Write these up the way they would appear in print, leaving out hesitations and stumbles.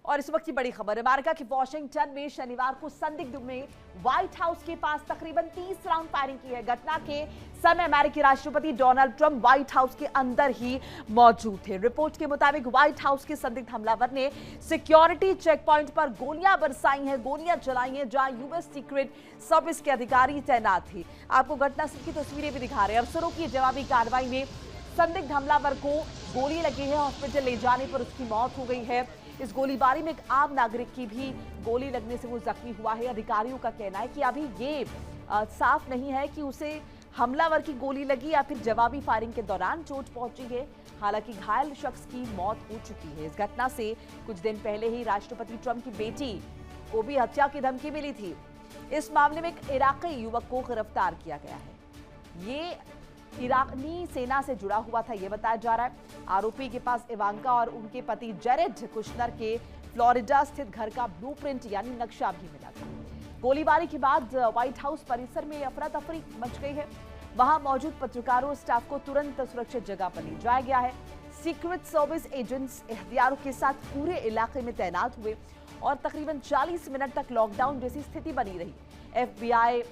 और इस वक्त की बड़ी खबर, अमेरिका के वॉशिंगटन में शनिवार को संदिग्ध में व्हाइट हाउस के पास तकरीबन 30 राउंड फायरिंग की है। घटना के समय अमेरिकी राष्ट्रपति डोनाल्ड ट्रंप व्हाइट हाउस के अंदर ही मौजूद थे। रिपोर्ट के मुताबिक व्हाइट हाउस के संदिग्ध हमलावर ने सिक्योरिटी चेक पॉइंट पर गोलियां बरसाई हैं, गोलियां चलाई हैं, जहां यूएस सीक्रेट सर्विस के अधिकारी तैनात थे। आपको घटनास्थल की तस्वीरें भी दिखा रहे हैं। अफसरों की जवाबी कार्रवाई में संदिग्ध हमलावर को गोली लगी है। हॉस्पिटल ले जाने पर उसकी मौत हो गई है। इस गोलीबारी में एक आम नागरिक की भी गोली लगने से वो जख्मी हुआ है। अधिकारियों का कहना है कि अभी ये साफ नहीं है कि उसे हमलावर की गोली लगी या फिर जवाबी फायरिंग के दौरान चोट पहुंची है। हालांकि घायल शख्स की मौत हो चुकी है। इस घटना से कुछ दिन पहले ही राष्ट्रपति ट्रंप की बेटी को भी हत्या की धमकी मिली थी। इस मामले में एक इराकी युवक को गिरफ्तार किया गया है। ये इरानी सेना से जुड़ा हुआ था, यह बताया जा रहा है। आरोपी के पास इवांका और उनके पति जेरेड कुशनर के फ्लोरिडा स्थित घर का ब्लूप्रिंट यानी नक्शा भी मिला था। गोलीबारी के बाद व्हाइट हाउस परिसर में अफरा तफरी मच गई है। वहां मौजूद पत्रकारों और स्टाफ को तुरंत सुरक्षित जगह पर ले जाया गया है। सीक्रेट सर्विस एजेंट्स एहतियारों के साथ पूरे इलाके में तैनात हुए और तकरीबन 40 मिनट तक लॉकडाउन जैसी स्थिति बनी रही। FBI,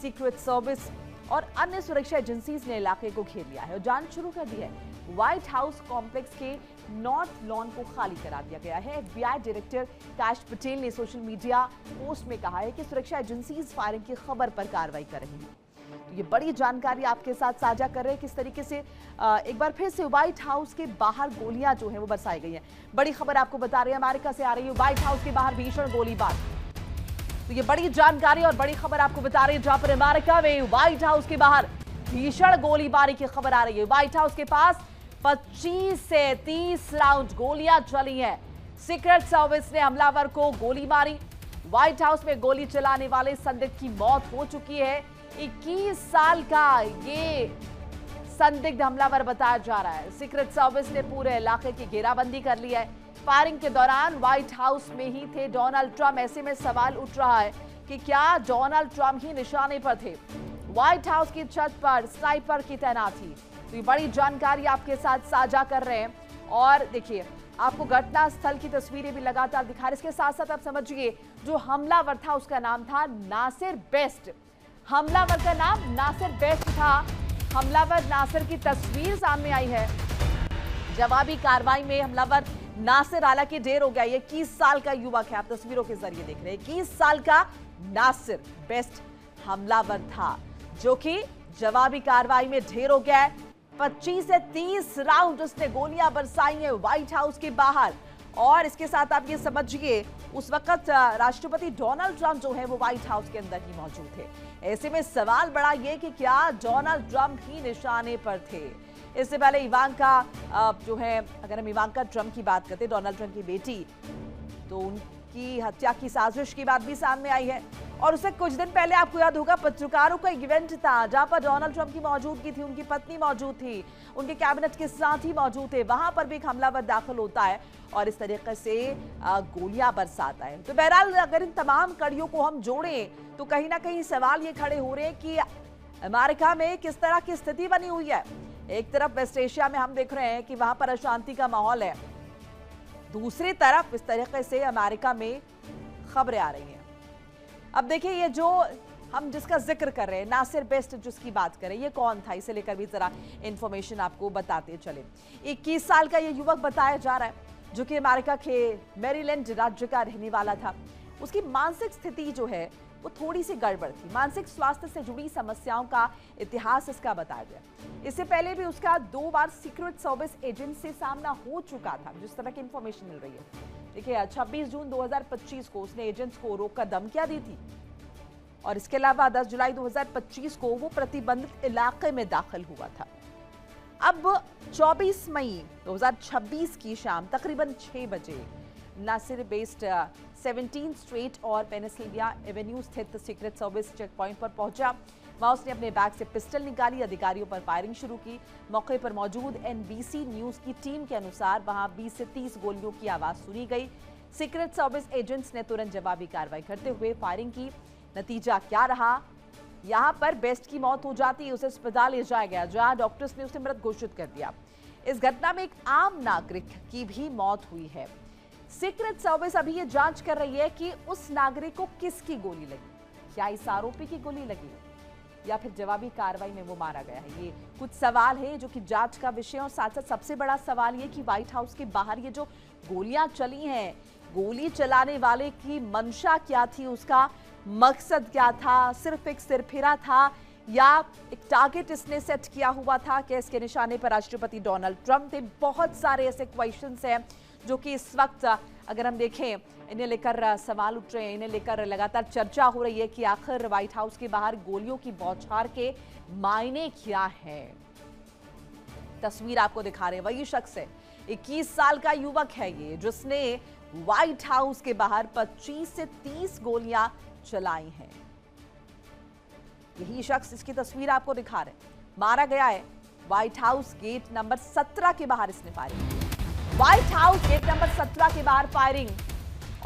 सीक्रेट सर्विस और अन्य सुरक्षा एजेंसीज ने इलाके को घेर लिया है और जांच शुरू कर दी है। व्हाइट हाउस कॉम्प्लेक्स के नॉर्थ लॉन को खाली करा दिया गया है। FBI डायरेक्टर काश पटेल ने सोशल मीडिया पोस्ट में कहा है कि सुरक्षा एजेंसीज फायरिंग की खबर पर कार्रवाई कर रही हैं। तो ये बड़ी जानकारी आपके साथ साझा कर रहे हैं किस तरीके से एक बार फिर से व्हाइट हाउस के बाहर गोलियां जो है वो बरसाई गई हैं। बड़ी खबर आपको बता रहे हैं, अमेरिका से आ रही है। व्हाइट हाउस के बाहर भीषण गोलीबार। तो ये बड़ी जानकारी और बड़ी खबर आपको बता रही है, जहां पर अमेरिका में व्हाइट हाउस के बाहर भीषण गोलीबारी की खबर आ रही है। व्हाइट हाउस के पास 25 से 30 राउंड गोलियां चली हैं। सीक्रेट सर्विस ने हमलावर को गोली मारी। व्हाइट हाउस में गोली चलाने वाले संदिग्ध की मौत हो चुकी है। 21 साल का ये संदिग्ध हमलावर बताया जा रहा है। सीक्रेट सर्विस ने पूरे इलाके की घेराबंदी कर ली है। फायरिंग के दौरान व्हाइट हाउस में ही थे डोनाल्ड ट्रंप। ऐसे में सवाल उठ रहा है कि क्या डोनाल्ड ट्रंप ही निशाने पर थे। व्हाइट हाउस की छत पर स्नाइपर की तैनाती। तो ये बड़ी जानकारी आपके साथ साझा कर रहे हैं। और देखिए, आपको घटनास्थल की तस्वीरें भी लगातार दिखा रहे हैं। इसके साथ साथ आप समझिए, जो हमलावर था उसका नाम था नासिर बेस्ट। हमलावर का नाम नासिर बेस्ट था। हमलावर नासिर की तस्वीर सामने आई है। जवाबी कार्रवाई में हमलावर नासिर, हालांकि देर हो गया, 21 साल का युवक है, आप तस्वीरों के जरिए देख रहे हैं। 21 साल का नासिर बेस्ट हमलावर था, जो कि जवाबी कार्रवाई में ढेर हो गया है। 25 से 30 राउंड उसने गोलियां बरसाई हैं व्हाइट हाउस के बाहर। और इसके साथ आप ये समझिए, उस वक्त राष्ट्रपति डोनाल्ड ट्रंप जो है वो व्हाइट हाउस के अंदर ही मौजूद थे। ऐसे में सवाल बड़ा ये कि क्या डोनाल्ड ट्रंप ही निशाने पर थे। इससे पहले इवांका जो है, अगर हम इवांका ट्रंप की बात करते हैं, डोनाल्ड ट्रंप की बेटी, तो उनकी हत्या की साजिश की बात भी सामने आई है। और उससे कुछ दिन पहले आपको याद होगा, पत्रकारों का इवेंट था जहां पर डोनाल्ड ट्रंप की मौजूदगी थी, उनकी पत्नी मौजूद थी, उनके कैबिनेट के साथ ही मौजूद थे। वहां पर भी एक हमलावर दाखिल होता है और इस तरीके से गोलियां बरसाता है। तो बहरहाल अगर इन तमाम कड़ियों को हम जोड़ें तो कहीं ना कहीं सवाल ये खड़े हो रहे हैं कि अमेरिका में किस तरह की स्थिति बनी हुई है। एक तरफ वेस्ट एशिया में हम देख रहे हैं कि वहां पर अशांति का माहौल है, दूसरी तरफ इस तरीके से अमेरिका में खबरें आ रही हैं। अब देखिए, ये जो हम जिसका जिक्र कर रहे हैं, नासिर बेस्ट जिसकी बात करें, ये कौन था, इसे लेकर भी जरा इंफॉर्मेशन आपको बताते चले। 21 साल का ये युवक बताया जा रहा है, जो कि अमेरिका के मैरीलैंड राज्य का रहने वाला था। उसकी मानसिक स्थिति जो है वो थोड़ी सी गड़बड़ थी। मानसिक स्वास्थ्य से जुड़ी समस्याओं का इतिहास इसका बताया गया। इससे पहले भी उसका 2 बार सीक्रेट सर्विस एजेंट से सामना हो चुका था, जिस तरह की इंफॉर्मेशन मिल रही है। देखिए, 26 जून 2025 को उसने एजेंट्स को रोककर धमकियां दी थी और इसके अलावा 10 जुलाई 2025 को वो प्रतिबंधित इलाके में दाखिल हुआ था। अब 24 मई 2026 की शाम तकरीबन 6 बजे नासिर बेस्ट 17 स्ट्रीट और पेनिसिल्विया एवेन्यू स्थित सीक्रेट सर्विस चेक पॉइंट पर पहुंचा। वहां उसने अपने बैग से पिस्टल निकाली, अधिकारियों पर फायरिंग शुरू की। मौके पर मौजूद NBC न्यूज की टीम के अनुसार वहां 20 से 30 गोलियों की आवाज सुनी गई। सीक्रेट सर्विस एजेंट्स ने तुरंत जवाबी कार्रवाई करते हुए फायरिंग की। नतीजा क्या रहा, यहां पर बेस्ट की मौत हो जाती है, उसे अस्पताल ले जाया गया, जहां डॉक्टर्स ने उसे मृत घोषित कर दिया। इस घटना में एक आम नागरिक की भी मौत हुई है। सीक्रेट सर्विस अभी ये जांच कर रही है कि उस नागरिक को किसकी गोली लगी, क्या इस आरोपी की गोली लगी या फिर जवाबी कार्रवाई में वो मारा गया है। ये कुछ सवाल है जो कि जांच का विषय, और साथ साथ सबसे बड़ा सवाल ये कि व्हाइट हाउस के बाहर ये जो गोलियां चली हैं, गोली चलाने वाले की मंशा क्या थी, उसका मकसद क्या था, सिर्फ एक सिरफिरा था या एक टारगेट इसने सेट किया हुआ था कि इसके निशाने पर राष्ट्रपति डोनाल्ड ट्रंप थे। बहुत सारे ऐसे क्वेश्चंस हैं जो कि इस वक्त अगर हम देखें इन्हें लेकर सवाल उठ रहे हैं, इन्हें लेकर लगातार चर्चा हो रही है कि आखिर व्हाइट हाउस के बाहर गोलियों की बौछार के मायने क्या है। तस्वीर आपको दिखा रहे हैं, वही शख्स है, 21 साल का युवक है ये, जिसने व्हाइट हाउस के बाहर 25 से 30 गोलियां चलाई हैं। यही शख्स, इसकी तस्वीर आपको दिखा रहे हैं, मारा गया है व्हाइट हाउस गेट नंबर 17 के बाहर इसने फायरिंग की। व्हाइट हाउस गेट नंबर 17 के बाहर फायरिंग,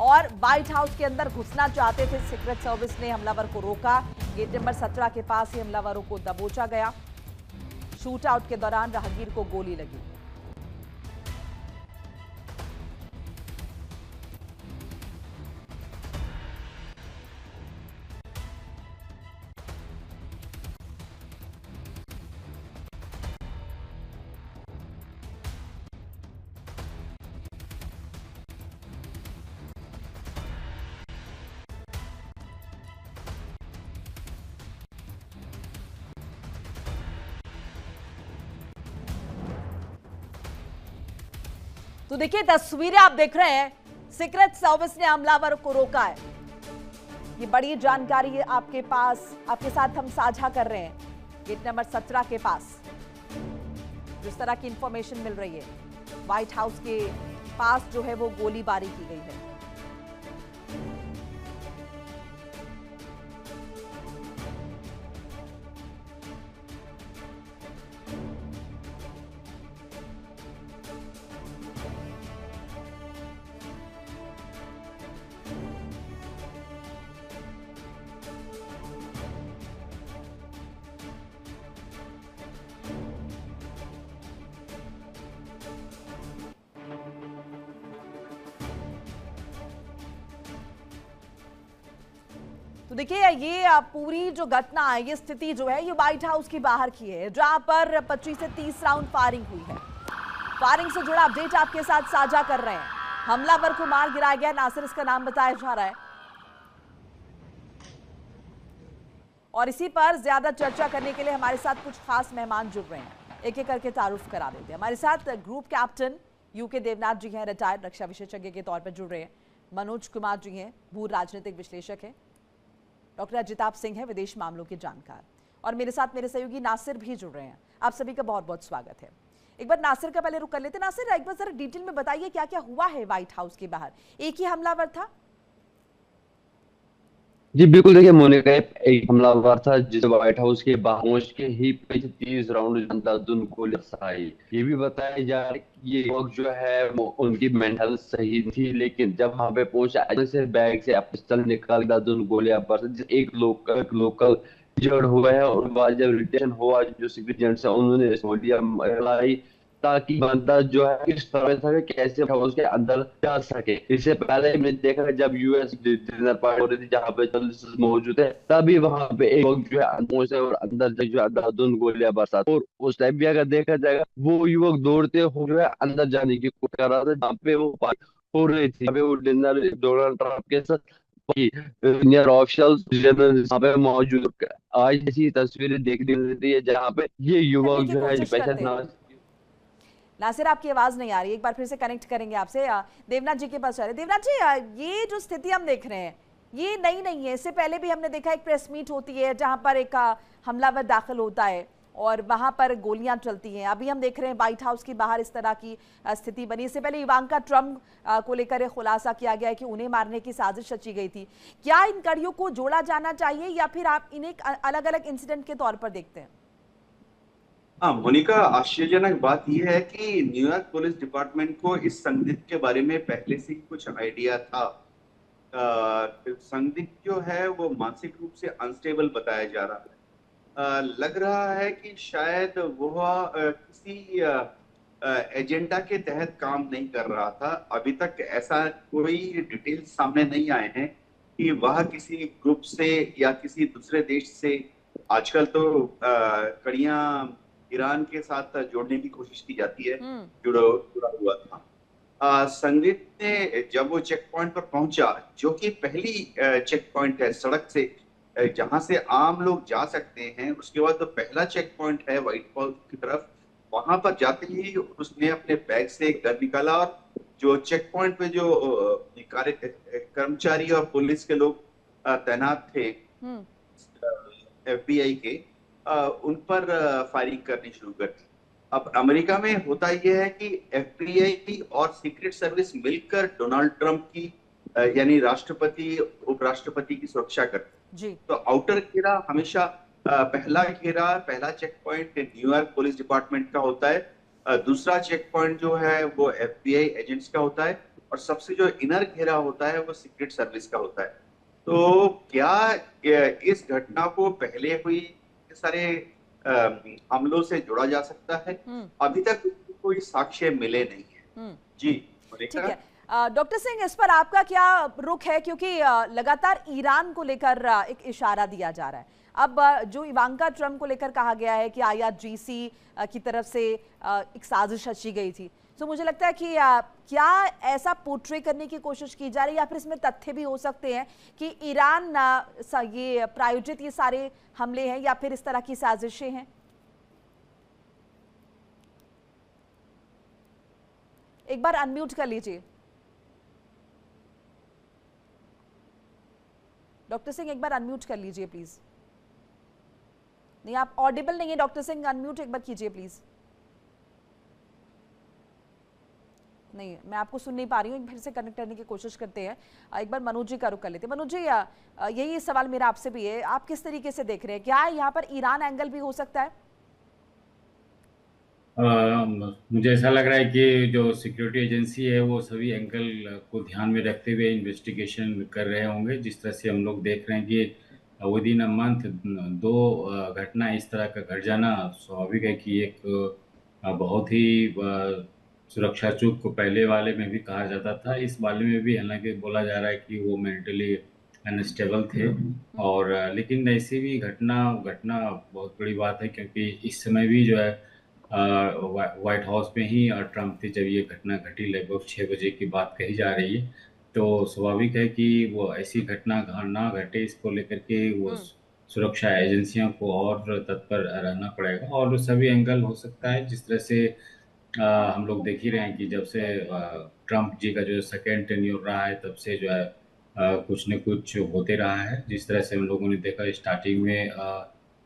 और व्हाइट हाउस के अंदर घुसना चाहते थे। सीक्रेट सर्विस ने हमलावर को रोका। गेट नंबर 17 के पास ही हमलावरों को दबोचा गया। शूट आउट के दौरान राहगीर को गोली लगी। तो देखिए तस्वीरें आप देख रहे हैं, सीक्रेट सर्विस ने हमलावर को रोका है। ये बड़ी जानकारी है आपके पास, आपके साथ हम साझा कर रहे हैं। गेट नंबर 17 के पास जिस तरह की इंफॉर्मेशन मिल रही है, व्हाइट हाउस के पास जो है वो गोलीबारी की गई है। तो देखिए ये पूरी जो घटना है, ये स्थिति जो है, ये व्हाइट हाउस की बाहर की है, जहां पर 25 से 30 राउंड फायरिंग हुई है। फायरिंग से जुड़ा अपडेट आपके साथ साझा कर रहे हैं। हमलावर को मार गिराया गया, नासिर इसका नाम बताया जा रहा है, और इसी पर ज्यादा चर्चा करने के लिए हमारे साथ कुछ खास मेहमान जुड़ रहे हैं। एक एक करके तारुफ करा देते हैं। हमारे साथ ग्रुप कैप्टन यूके देवनाथ जी हैं, रिटायर्ड रक्षा विशेषज्ञ के तौर पर जुड़ रहे हैं। मनोज कुमार जी हैं, भू राजनीतिक विश्लेषक हैं। डॉक्टर अजिताभ सिंह है, विदेश मामलों के जानकार, और मेरे साथ मेरे सहयोगी नासिर भी जुड़ रहे हैं। आप सभी का बहुत बहुत स्वागत है। एक बार नासिर का पहले रुक कर लेते। नासिर, एक बार जरा डिटेल में बताइए क्या क्या हुआ है व्हाइट हाउस के बाहर। एक ही हमलावर था? जी बिल्कुल, देखिए मोनिका, एक हमलावर था जिसे व्हाइट हाउस के बाहर पहुंच के ही 30 राउंड अंधाधुंध गोली चलाई। ये भी बताया जा रहा है कि ये लोग जो है वो उनकी मेंटल सही थी, लेकिन जब वहां पे पहुंचा से बैग से पिस्टल निकाल अंधाधुंध गोलियां बरसा। एक लोकल इंजर्ड हुआ है, और बाद जब रिटेशन हुआ जो सिक्योरिटी एजेंट्स है उन्होंने गोलियां चलाई ताकि बंदा जो है किस तरह से कैसे उसके अंदर जा सके। इससे पहले हमने देखा जब यूएस डिनर पार्टी हो रही थी जहाँ पे जर्नलिस्ट मौजूद है, तभी वहां पे एक लोग जो है पहुंचे और अंदर जो है अंधाधुंध गोलियां बरसात। और उस टाइम भी अगर देखा जाएगा वो युवक दौड़ते हुए जो है अंदर जाने की कोशिश कर रहा था जहाँ पे वो पार्टी हो रही थी। अभी वो डिनर डोनाल्ड ट्रंप के साथ सीनियर ऑफिशियल्स वहां पे मौजूद। आज ऐसी तस्वीरें देखने मिलती है जहाँ पे ये करने युवक की जो है कोशिश करते हैं। नासिर, आपकी आवाज नहीं आ रही, एक बार फिर से कनेक्ट करेंगे आपसे। देवनाथ जी के पास जा रहे। देवनाथ जी, ये जो स्थिति हम देख रहे हैं ये नई नहीं है। इससे पहले भी हमने देखा एक प्रेस मीट होती है जहां पर एक हमलावर दाखिल होता है और वहां पर गोलियां चलती हैं। अभी हम देख रहे हैं व्हाइट हाउस के बाहर इस तरह की स्थिति बनी। इससे पहले इवांका ट्रंप को लेकर खुलासा किया गया है कि उन्हें मारने की साजिश रची गई थी। क्या इन कड़ियों को जोड़ा जाना चाहिए या फिर आप इन्हें अलग अलग इंसिडेंट के तौर पर देखते हैं? हाँ मोनिका, आश्चर्यजनक बात यह है कि न्यूयॉर्क पुलिस डिपार्टमेंट को इस संदिग्ध के बारे में पहले से कुछ आइडिया था। संदिग्ध जो है वो मानसिक रूप से अनस्टेबल बताया जा रहा है। लग रहा है कि शायद वह किसी एजेंडा के तहत काम नहीं कर रहा था। अभी तक ऐसा कोई डिटेल सामने नहीं आए हैं कि वह किसी ग्रुप से या किसी दूसरे देश से, आजकल तो कड़ियां ईरान के साथ जोड़ने की कोशिश की जाती है, जुड़ा हुआ था। संदीप ने जब वो चेक पॉइंट पर पहुंचा, जो कि पहली चेक पॉइंट है सड़क से जहां से आम लोग जा सकते हैं, उसके बाद तो पहला चेक पॉइंट है व्हाइट हाउस की तरफ, वहां पर जाते ही उसने अपने बैग से एक गन निकाला और जो चेक पॉइंट पे जो कर्मचारी और पुलिस के लोग तैनात थे FBI के, उन पर फायरिंग करनी शुरू कर दी। अब अमेरिका में होता यह है कि FBI और सीक्रेट सर्विस मिलकर डोनाल्ड ट्रंप की यानी राष्ट्रपति उपराष्ट्रपति की सुरक्षा करते जी। तो आउटर घेरा हमेशा पहला check point New York police department का होता है, दूसरा चेक पॉइंट जो है वो FBI एजेंट्स का होता है, और सबसे जो इनर घेरा होता है वो सीक्रेट सर्विस का होता है। तो क्या इस घटना को पहले हुई सारे हमलों से जोड़ा जा सकता है? अभी तक कोई साक्ष्य मिले नहीं है। जी ठीक है। डॉक्टर सिंह, इस पर आपका क्या रुख है, क्योंकि लगातार ईरान को लेकर एक इशारा दिया जा रहा है। अब जो इवांका ट्रंप को लेकर कहा गया है कि IRGC की तरफ से एक साजिश रची गई थी, तो मुझे लगता है कि क्या ऐसा पोर्ट्रे करने की कोशिश की जा रही है, या फिर इसमें तथ्य भी हो सकते हैं कि ईरान ये प्रायोजित ये सारे हमले हैं, या फिर इस तरह की साजिशें हैं? एक बार अनम्यूट कर लीजिए डॉक्टर सिंह, एक बार अनम्यूट कर लीजिए प्लीज। नहीं, आप ऑडिबल नहीं है डॉक्टर सिंह, अनम्यूट एक बार कीजिए प्लीज। नहीं, मैं आपको सुन नहीं पा रही हूँ, फिर से कनेक्ट करने की कोशिश करते हैं। एक बार मनोज जी का रुख कर लेते हैं। मनोज जी, यही सवाल मेरा आपसे भी है, आप किस तरीके से देख रहे हैं, क्या यहाँ पर ईरान एंगल भी हो सकता है? मुझे ऐसा लग रहा है कि जो सिक्योरिटी एजेंसी है वो सभी एंगल को ध्यान में रखते हुए इन्वेस्टिगेशन कर रहे होंगे। जिस तरह से हम लोग देख रहे हैं कि विद इन अ मंथ 2 घटना इस तरह का घट जाना स्वाभाविक है कि एक बहुत ही सुरक्षा चूक को पहले वाले में भी कहा जाता था, इस वाले में भी हालांकि बोला जा रहा है कि वो मेंटली अनस्टेबल थे। और लेकिन ऐसी भी घटना बहुत बड़ी बात है, क्योंकि इस समय भी जो है व्हाइट हाउस में ही ट्रंप थे जब ये घटना घटी, लगभग 6 बजे की बात कही जा रही है। तो स्वाभाविक है कि वो ऐसी घटना ना घटे, इसको लेकर के वो सुरक्षा एजेंसियों को और तत्पर रहना पड़ेगा। और सभी एंगल हो सकता है, जिस तरह से हम लोग देख ही रहे हैं कि जब से ट्रंप जी का जो सेकेंड टेन्योर रहा है, तब से जो है कुछ न कुछ होते रहा है। जिस तरह से हम लोगों ने देखा स्टार्टिंग में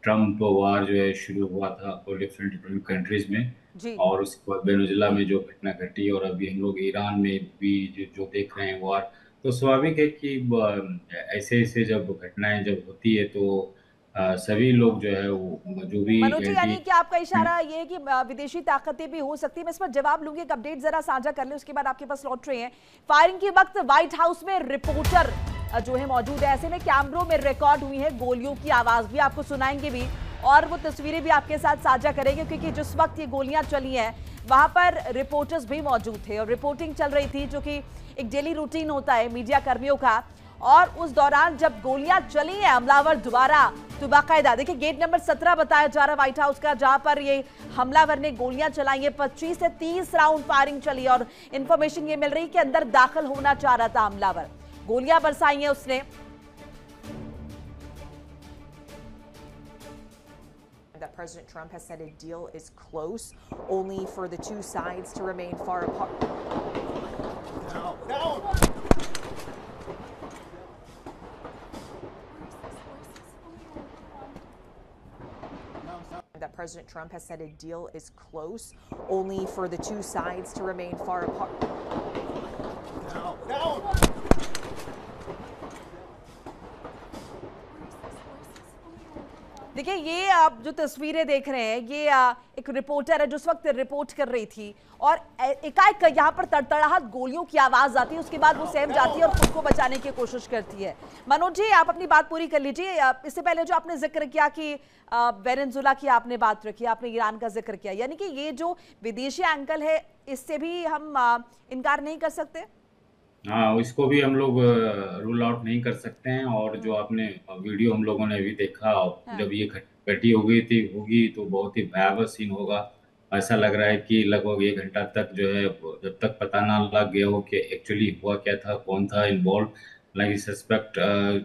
ट्रंप वार जो है शुरू हुआ था डिफरेंट कंट्रीज में, और उसके बाद वेनेजुएला में जो घटना घटी, और अभी हम लोग ईरान में भी जो देख रहे हैं वार। तो स्वाभाविक है कि ऐसे जब घटनाएं जब होती है तो सभी लोग जो है वो जो भी मनोज जी, यानी कि आपका इशारा ये है कि विदेशी ताकतें भी हो सकती है। मैं इस पर जवाब लूंगी, एक अपडेट जरा साझा कर ले, उसके बाद आपके पास लौट रहे हैं। फायरिंग के वक्त व्हाइट हाउस में रिपोर्टर जो है मौजूद है, ऐसे में कैमरों में रिकॉर्ड हुई है गोलियों की आवाज भी, आपको सुनाएंगे भी और वो तस्वीरें भी आपके साथ साझा करेंगे, क्योंकि जिस वक्त ये गोलियां चली हैं वहां पर रिपोर्टर्स भी मौजूद थे और रिपोर्टिंग चल रही थी, जो कि एक डेली रूटीन होता है मीडिया कर्मियों का। और उस दौरान जब गोलियां चली हैं हमलावर दोबारा, तो बाकायदा देखिए गेट नंबर 17 बताया जा रहा है व्हाइट हाउस का, जहां पर ये हमलावर ने गोलियां चलाई है। 25 से 30 राउंड फायरिंग चली और इंफॉर्मेशन ये मिल रही कि अंदर दाखिल होना चाह रहा था हमलावर, गोलियां बरसाई हैं उसने। That President Trump has said a deal is close, only for the two sides to remain far apart. That President Trump has said a deal is close, only for the two sides to remain far apart. देखिए ये आप जो तस्वीरें देख रहे हैं, ये एक रिपोर्टर है जो उस वक्त रिपोर्ट कर रही थी और एकाएक यहाँ पर तड़तड़ाहट गोलियों की आवाज आती है, उसके बाद वो सहम जाती है और खुद को बचाने की कोशिश करती है। मनोज जी, आप अपनी बात पूरी कर लीजिए। इससे पहले जो आपने जिक्र किया कि वेनेजुएला की आपने बात रखी, आपने ईरान का जिक्र किया, यानी कि ये जो विदेशी एंगल है इससे भी हम इनकार नहीं कर सकते। हाँ, इसको भी हम लोग रूल आउट नहीं कर सकते हैं। और जो आपने वीडियो हम लोगों ने अभी देखा, हाँ। जब ये घटी होगी तो बहुत ही भयावह सीन होगा। ऐसा लग रहा है कि लगभग 1 घंटा तक जो है, जब तक पता ना लग गया हो कि एक्चुअली हुआ क्या था, कौन था involve, like suspect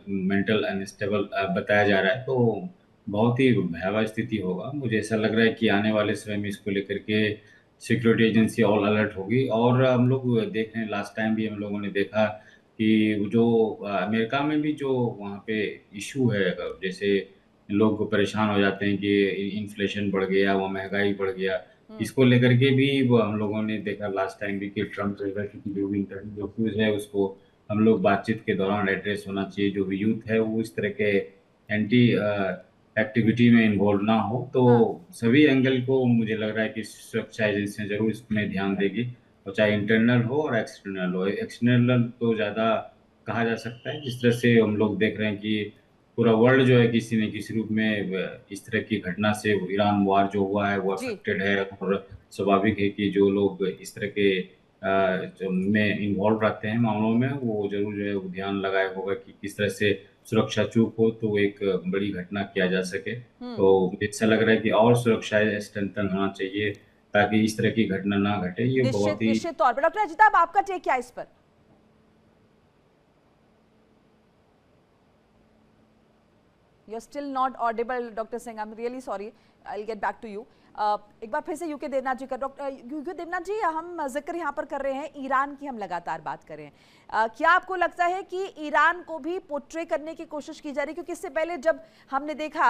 mental unstable बताया जा रहा है, तो बहुत ही भयावह स्थिति होगा। मुझे ऐसा लग रहा है कि आने वाले समय में इसको लेकर के सिक्योरिटी एजेंसी ऑल अलर्ट होगी। और हम लोग देख रहे हैं, लास्ट टाइम भी हम लोगों ने देखा कि जो अमेरिका में भी जो वहाँ पे इशू है, जैसे लोग परेशान हो जाते हैं कि इन्फ्लेशन बढ़ गया, वो महंगाई बढ़ गया, इसको लेकर के भी वो हम लोगों ने देखा लास्ट टाइम भी कि ट्रम्प की जो भी इंटरव्यू व्यूज है उसको हम लोग बातचीत के दौरान एड्रेस होना चाहिए। जो भी यूथ है वो इस तरह के एंटी एक्टिविटी में इन्वॉल्व ना हो। तो सभी एंगल को मुझे लग रहा है कि सुरक्षा एजेंसियां जरूर इसमें ध्यान देगी, और चाहे इंटरनल हो और एक्सटर्नल हो। एक्सटर्नल तो ज़्यादा कहा जा सकता है, जिस तरह से हम लोग देख रहे हैं कि पूरा वर्ल्ड जो है किसी न किसी रूप में इस तरह की घटना से, ईरान वार जो हुआ है वो अफेक्टेड है। और स्वाभाविक है कि जो लोग इस तरह के में इन्वॉल्व रहते हैं मामलों में, वो जरूर जो है वो ध्यान लगाया होगा कि किस तरह से सुरक्षा चूक हो तो एक बड़ी घटना किया जा सके। तो मुझे ऐसा लग रहा है कि और सुरक्षा स्ट्रेंथन होना चाहिए ताकि इस तरह की घटना ना घटे। ये बहुत ही निश्चित तौर पर। डॉक्टर अजिता, अब आपका टेक क्या इस पर? You're still not audible, Dr. Singh. I'm really sorry. I'll get back to you. एक बार फिर से यूके देवनाथ जी का। डॉक्टर यूके देवनाथ जी, हम जिक्र यहाँ पर कर रहे हैं ईरान की, हम लगातार बात कर रहे हैं। क्या आपको लगता है कि ईरान को भी पोर्ट्रे करने की कोशिश की जा रही है? क्योंकि इससे पहले जब हमने देखा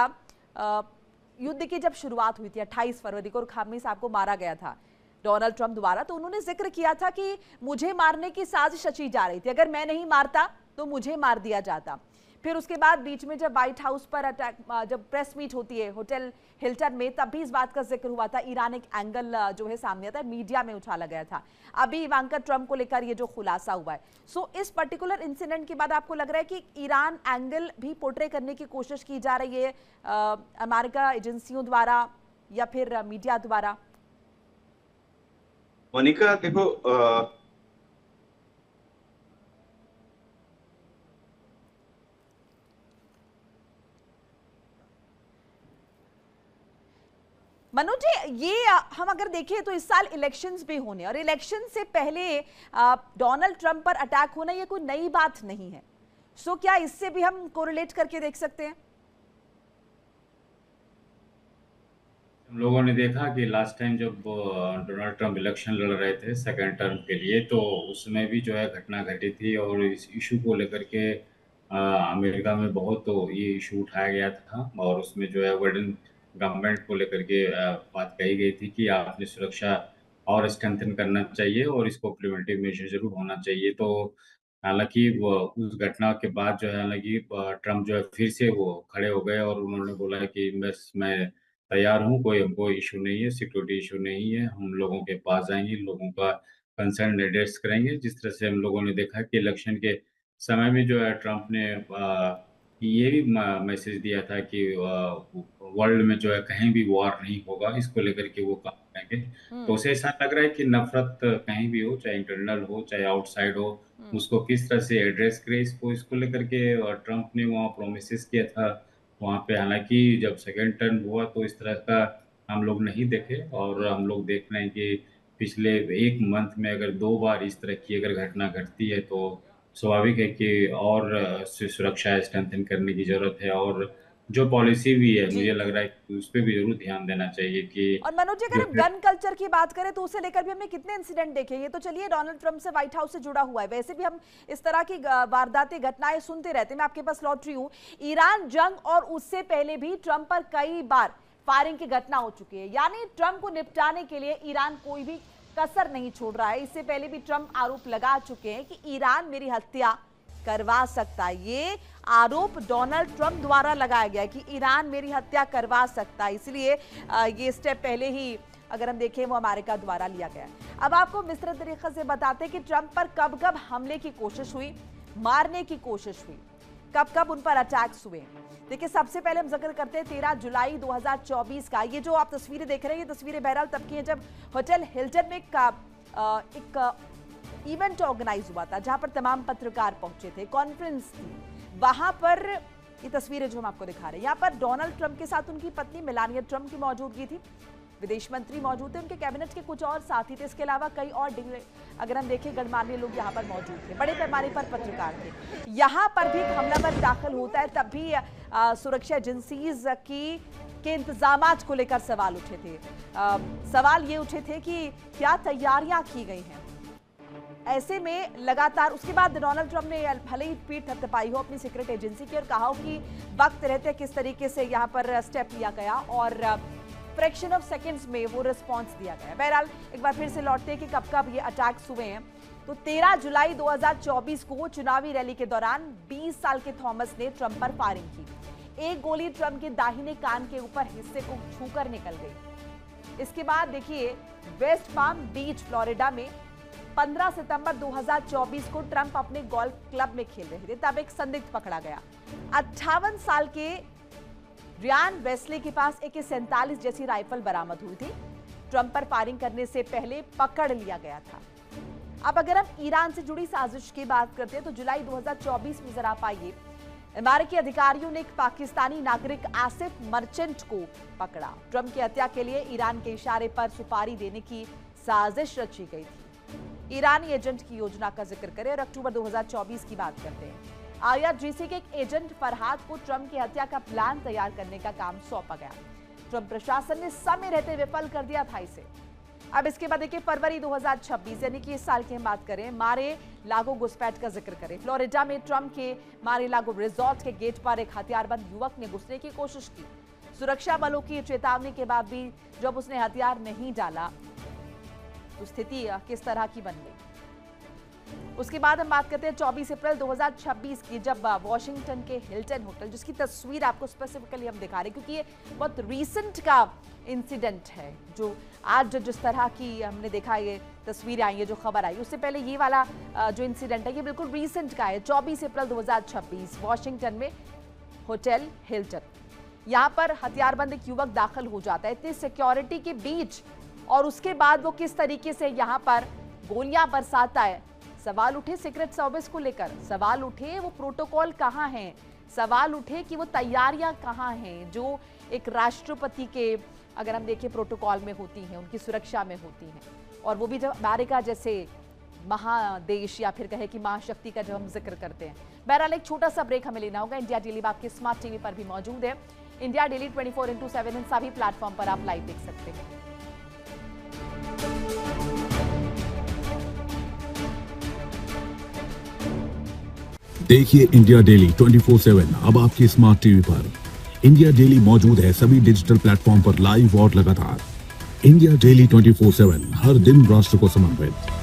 युद्ध की जब शुरुआत हुई थी 28 फरवरी को और खामेनी साहब को मारा गया था डोनाल्ड ट्रंप द्वारा, तो उन्होंने जिक्र किया था कि मुझे मारने की साजिश रची जा रही थी, अगर मैं नहीं मारता तो मुझे मार दिया जाता। फिर उसके बाद बीच में जब व्हाइट हाउस पर अटैक, जब प्रेस मीट होती है होटल हिल्टन में, तब भी इस बात का जिक्र हुआ था। ईरान एक एंगल जो है सामने आता है, मीडिया में उछाला गया था। अभी इवांका ट्रंप को लेकर ये जो खुलासा हुआ है, सो इस पर्टिकुलर इंसिडेंट के बाद आपको लग रहा है कि ईरान एंगल भी पोर्ट्रे करने की कोशिश की जा रही है अमेरिका एजेंसियों द्वारा या फिर मीडिया द्वारा? मोनिका, देखो, मनोज जी, ये हम अगर देखें तो इस साल इलेक्शंस भी होने, और इलेक्शन से पहले डोनाल्ड ट्रंप पर अटैक होना ये कोई नई बात नहीं है। सो क्या इससे भी हम कोरिलेट करके देख सकते हैं? हम लोगों ने देखा कि लास्ट टाइम जब डोनाल्ड ट्रंप इलेक्शन लड़ रहे थे सेकेंड टर्म के लिए, तो उसमें भी जो है घटना घटी थी। और इस इशू को लेकर के अमेरिका में बहुत तो ये इशू उठाया गया था, और उसमें जो है वर्ल्ड गवर्नमेंट को लेकर के बात कही गई थी कि आपने सुरक्षा और स्ट्रेंथन करना चाहिए और इसको प्रिवेंटिव मेजर जरूर होना चाहिए। तो हालांकि वो उस घटना के बाद जो है, हालांकि ट्रंप जो है फिर से वो खड़े हो गए और उन्होंने बोला कि बस मैं तैयार हूँ, कोई हमको इशू नहीं है, सिक्योरिटी इशू नहीं है, हम लोगों के पास जाएंगे, लोगों का कंसर्न एड्रेस करेंगे। जिस तरह से हम लोगों ने देखा कि इलेक्शन के समय में जो है ट्रंप ने ये भी मैसेज दिया था कि वर्ल्ड में जो है कहीं भी वॉर नहीं होगा, इसको लेकर के वो काम करेंगे। तो उसे ऐसा लग रहा है कि नफरत कहीं भी हो, चाहे इंटरनल हो चाहे आउटसाइड हो, उसको किस तरह से एड्रेस करे, इसको लेकर के ट्रंप ने वहाँ प्रोमिस किया था वहाँ पे। हालांकि जब सेकेंड टर्न हुआ तो इस तरह का हम लोग नहीं देखे, और हम लोग देख रहे हैं कि पिछले 1 मंथ में अगर 2 बार इस तरह की अगर घटना घटती है तो स्वाभाविक है कि और सुरक्षा स्ट्रेंथन करने की जरूरत है। और जो पॉलिसी भी है, मुझे लग रहा है कि उस पर भी जरूर ध्यान देना चाहिए कि। और मनोज जी, अगर हम गन कल्चर की बात करें तो उसे लेकर भी हमने कितने इंसिडेंट देखे। ये तो चलिए डोनाल्ड ट्रंप से, व्हाइट हाउस से जुड़ा हुआ है, वैसे भी हम इस तरह की वारदातें, घटनाएं सुनते रहते हैं। मैं आपके पास लौट रही हूँ, ईरान जंग और उससे पहले भी ट्रंप पर कई बार फायरिंग की घटना हो चुकी है। यानी ट्रंप को निपटाने के लिए ईरान कोई भी कसर नहीं छोड़ रहा है। इससे पहले भी ट्रंप आरोप लगा चुके हैं कि ईरान मेरी हत्या करवा सकता है। ये आरोप डोनाल्ड ट्रंप द्वारा लगाया गया है कि ईरान मेरी हत्या करवा सकता है, इसलिए ये स्टेप पहले ही अगर हम देखें वो अमेरिका द्वारा लिया गया है। अब आपको विस्तृत तरीके से बताते हैं कि ट्रंप पर कब कब हमले की कोशिश हुई, मारने की कोशिश हुई, कब कब उन पर अटैक्स हुए। देखिए, सबसे पहले हम जिक्र करते हैं 13 जुलाई 2024 का। ये जो आप तस्वीरें देख रहे हैं, ये तस्वीरें बहरहाल तब की हैं जब होटल हिल्टन में एक इवेंट ऑर्गेनाइज हुआ था, जहां पर तमाम पत्रकार पहुंचे थे, कॉन्फ्रेंस थी। वहां पर ये तस्वीरें जो हम आपको दिखा रहे हैं, यहां पर डोनाल्ड ट्रंप के साथ उनकी पत्नी मेलानिया ट्रंप की मौजूदगी थी, विदेश मंत्री मौजूद थे, उनके कैबिनेट के कुछ और साथी थे। इसके अलावा कई और अगर हम देखें गणमान्य लोग यहाँ पर मौजूद थे, बड़े पैमाने पर पत्रकार थे। यहाँ पर भी हमलावर दाखिल होता है, तब भी सुरक्षा एजेंसीज के इंतजामात को लेकर सवाल उठे थे। सवाल ये उठे थे कि क्या तैयारियां की गई हैं। ऐसे में लगातार उसके बाद डोनाल्ड ट्रंप ने भले ही पीठ थपथपाई हो अपनी सीक्रेट एजेंसी की और कहा हो कि वक्त रहते किस तरीके से यहाँ पर स्टेप लिया गया और फ्रैक्शन ऑफ सेकंड्स में वो रिस्पांस दिया गया। बहरहाल एक बार फिर से लौटते हैं कि कब कब ये अटैक्स हुए हैं। तो 13 जुलाई 2024 को चुनावी रैली के दौरान 20 साल के थॉमस ने ट्रंप पर फायरिंग की। एक गोली ट्रंप के दाहिने कान के ऊपर हिस्से को छूकर निकल गई। इसके बाद देखिए, वेस्ट पाम बीच फ्लोरिडा में 15 सितंबर 2024 को ट्रंप अपने गोल्फ क्लब में खेल रहे थे, तब एक संदिग्ध पकड़ा गया। 58 साल के रियान वेस्ले के पास AK-47 जैसी राइफल बरामद हुई थी। ट्रंप पर फायरिंग करने से पहले पकड़ लिया गया था। अब अगर हम ईरान से जुड़ी साजिश की बात करते हैं तो जुलाई 2024 में जरा पाइए, अमेरिकी अधिकारियों ने एक पाकिस्तानी नागरिक आसिफ मर्चेंट को पकड़ा। ट्रंप की हत्या के लिए ईरान के इशारे पर सुपारी देने की साजिश रची गई थी। ईरानी एजेंट की योजना का जिक्र करें और अक्टूबर 2024 की बात करते हैं। IRGC के एक एजेंट फरहाद को ट्रंप की हत्या का प्लान तैयार करने का काम सौंपा गया। ट्रंप प्रशासन ने समय रहते विफल कर दिया था इसे। अब इसके बाद देखिए, फरवरी 2026 यानी कि इस साल की हम बात करें, मारे लागो घुसपैठ का जिक्र करें। फ्लोरिडा में ट्रंप के मारे लागो रिजॉर्ट के गेट पर एक हथियारबंद युवक ने घुसने की कोशिश की। सुरक्षा बलों की चेतावनी के बाद भी जब उसने हथियार नहीं डाला तो स्थिति किस तरह की बन गई। उसके बाद हम बात करते हैं 24 अप्रैल 2026 की, जब वॉशिंगटन के हिल्टन होटल, जिसकी तस्वीर आपको स्पेसिफिकली हम दिखा रहे हैं क्योंकि ये बहुत रीसेंट का इंसिडेंट है। जो आज जिस तरह की हमने देखा, ये तस्वीरें आई है, जो खबर आई, उससे पहले ये वाला जो इंसिडेंट है ये बिल्कुल रीसेंट का है। 24 अप्रैल 2026 वॉशिंगटन में होटल हिल्टन, यहाँ पर हथियारबंद एक युवक दाखिल हो जाता है इतनी सिक्योरिटी के बीच, और उसके बाद वो किस तरीके से यहाँ पर गोलियां बरसाता है। सवाल उठे सीक्रेट सर्विस को लेकर, सवाल उठे वो प्रोटोकॉल कहाँ हैं, सवाल उठे कि वो तैयारियां कहाँ हैं जो एक राष्ट्रपति के अगर हम देखें प्रोटोकॉल में होती हैं, उनकी सुरक्षा में होती हैं, और वो भी जब अमेरिका जैसे महादेश या फिर कहे कि महाशक्ति का जब हम जिक्र करते हैं। बहरहाल एक छोटा सा ब्रेक हमें लेना होगा। इंडिया डेली आपके स्मार्ट टीवी पर भी मौजूद है। इंडिया डेली 24/7 इन सभी प्लेटफॉर्म पर आप लाइव देख सकते हैं। देखिए इंडिया डेली 24/7 अब आपके स्मार्ट टीवी पर। इंडिया डेली मौजूद है सभी डिजिटल प्लेटफॉर्म पर लाइव और लगातार। इंडिया डेली 24/7 हर दिन राष्ट्र को समर्पित।